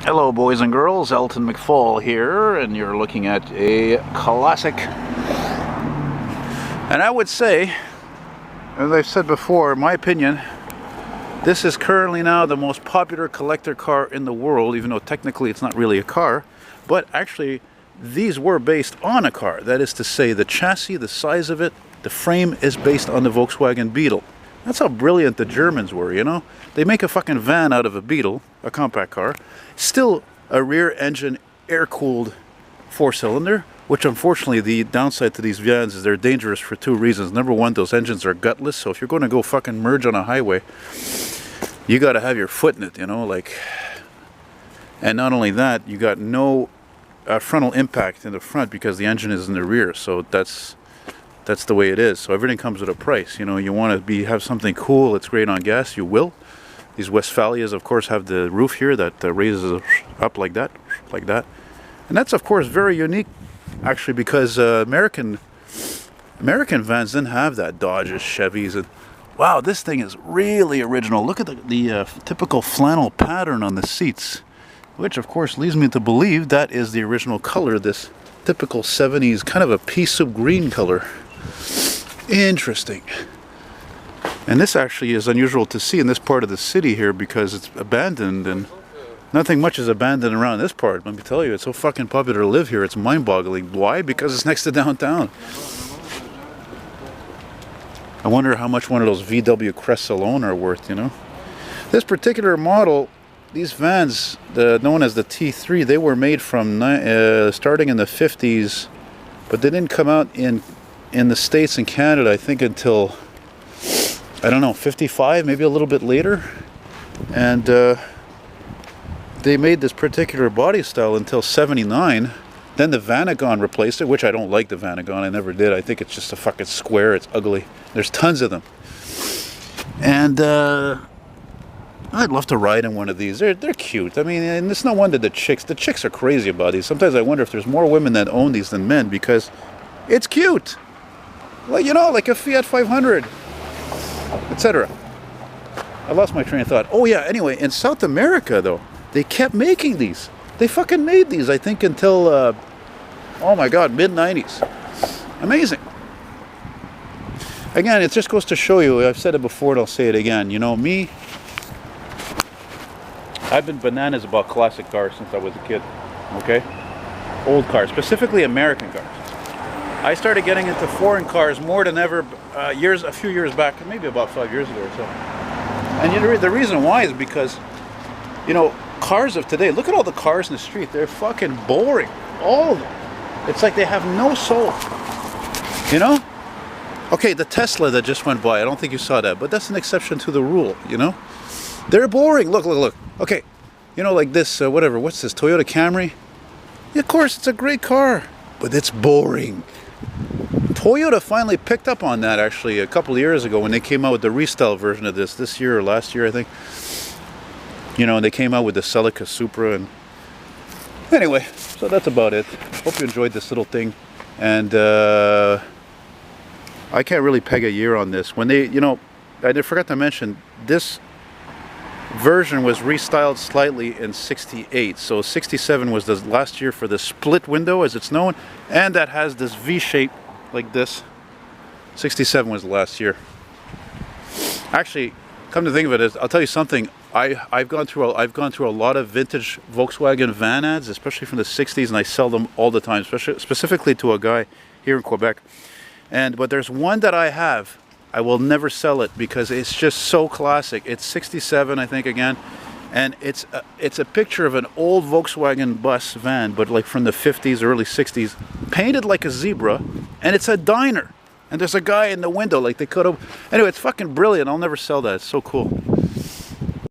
Hello boys and girls, Elton McFall here, and you're looking at a classic. And I would say, as I've said before, in my opinion, this is currently now the most popular collector car in the world, even though technically it's not really a car, but actually these were based on a car. That is to say, the chassis, the size of it, the frame is based on the Volkswagen Beetle. That's how brilliant the Germans were, you know? They make a fucking van out of a Beetle, a compact car. Still a rear engine, air-cooled four-cylinder, which unfortunately the downside to these vans is they're dangerous for two reasons. Number one, those engines are gutless, so if you're going to go fucking merge on a highway, you got to have your foot in it, you know, like... And not only that, you got no frontal impact in the front because the engine is in the rear, so that's the way it is. So everything comes with a price. You know, you want to have something cool, it's great on gas, you will. These Westfalias, of course, have the roof here that raises up like that. And that's, of course, very unique, actually, because American vans didn't have that. Dodges, Chevys, and wow, this thing is really original. Look at the typical flannel pattern on the seats, which, of course, leads me to believe that is the original color, this typical 70s, kind of a pea soup green color. Interesting. And this actually is unusual to see in this part of the city here because it's abandoned and nothing much is abandoned around this part. Let me tell you, it's so fucking popular to live here, it's mind-boggling. Why? Because it's next to downtown. I wonder how much one of those VW Crests alone are worth, you know? This particular model, these vans, known as the T3, they were made from starting in the 50s, but they didn't come out in the States and Canada, I think, until, I don't know, 55, maybe a little bit later. And they made this particular body style until 79. Then the Vanagon replaced it, which I don't like the Vanagon, I never did. I think it's just a fucking square, it's ugly. There's tons of them. And I'd love to ride in one of these. They're cute. I mean, and it's no wonder the chicks are crazy about these. Sometimes I wonder if there's more women that own these than men because it's cute. Well, you know, like a Fiat 500, etc. I lost my train of thought. Oh yeah, anyway, in South America though, they kept making these. They fucking made these, I think, until, oh my god, mid-90s. Amazing. Again, it just goes to show you, I've said it before and I'll say it again, you know, me, I've been bananas about classic cars since I was a kid, okay? Old cars, specifically American cars. I started getting into foreign cars more than ever a few years back, maybe about 5 years ago or so. And you know, the reason why is because, you know, cars of today, look at all the cars in the street, they're fucking boring, all of them. It's like they have no soul, you know? Okay, the Tesla that just went by, I don't think you saw that, but that's an exception to the rule, you know? They're boring, look. Okay, you know, like this, what's this, Toyota Camry? Yeah, of course, it's a great car, but it's boring. Toyota finally picked up on that, actually, a couple of years ago when they came out with the restyle version of this year or last year, I think. You know, and they came out with the Celica Supra, and anyway, so that's about it. Hope you enjoyed this little thing, and I can't really peg a year on this. When they, you know, I forgot to mention, this version was restyled slightly in 68, so 67 was the last year for the split window, as it's known, and that has this V shape like this. 67 was the last year. Actually, come to think of it, I'll tell you something. I've gone through a lot of vintage Volkswagen van ads, especially from the 60s, and I sell them all the time, specifically to a guy here in Quebec. But there's one that I have. I will never sell it because it's just so classic. It's 67, I think, again, and it's a picture of an old Volkswagen bus van, but like from the 50s, early 60s, painted like a zebra, and it's a diner. And there's a guy in the window, like they could have. Anyway, it's fucking brilliant. I'll never sell that. It's so cool.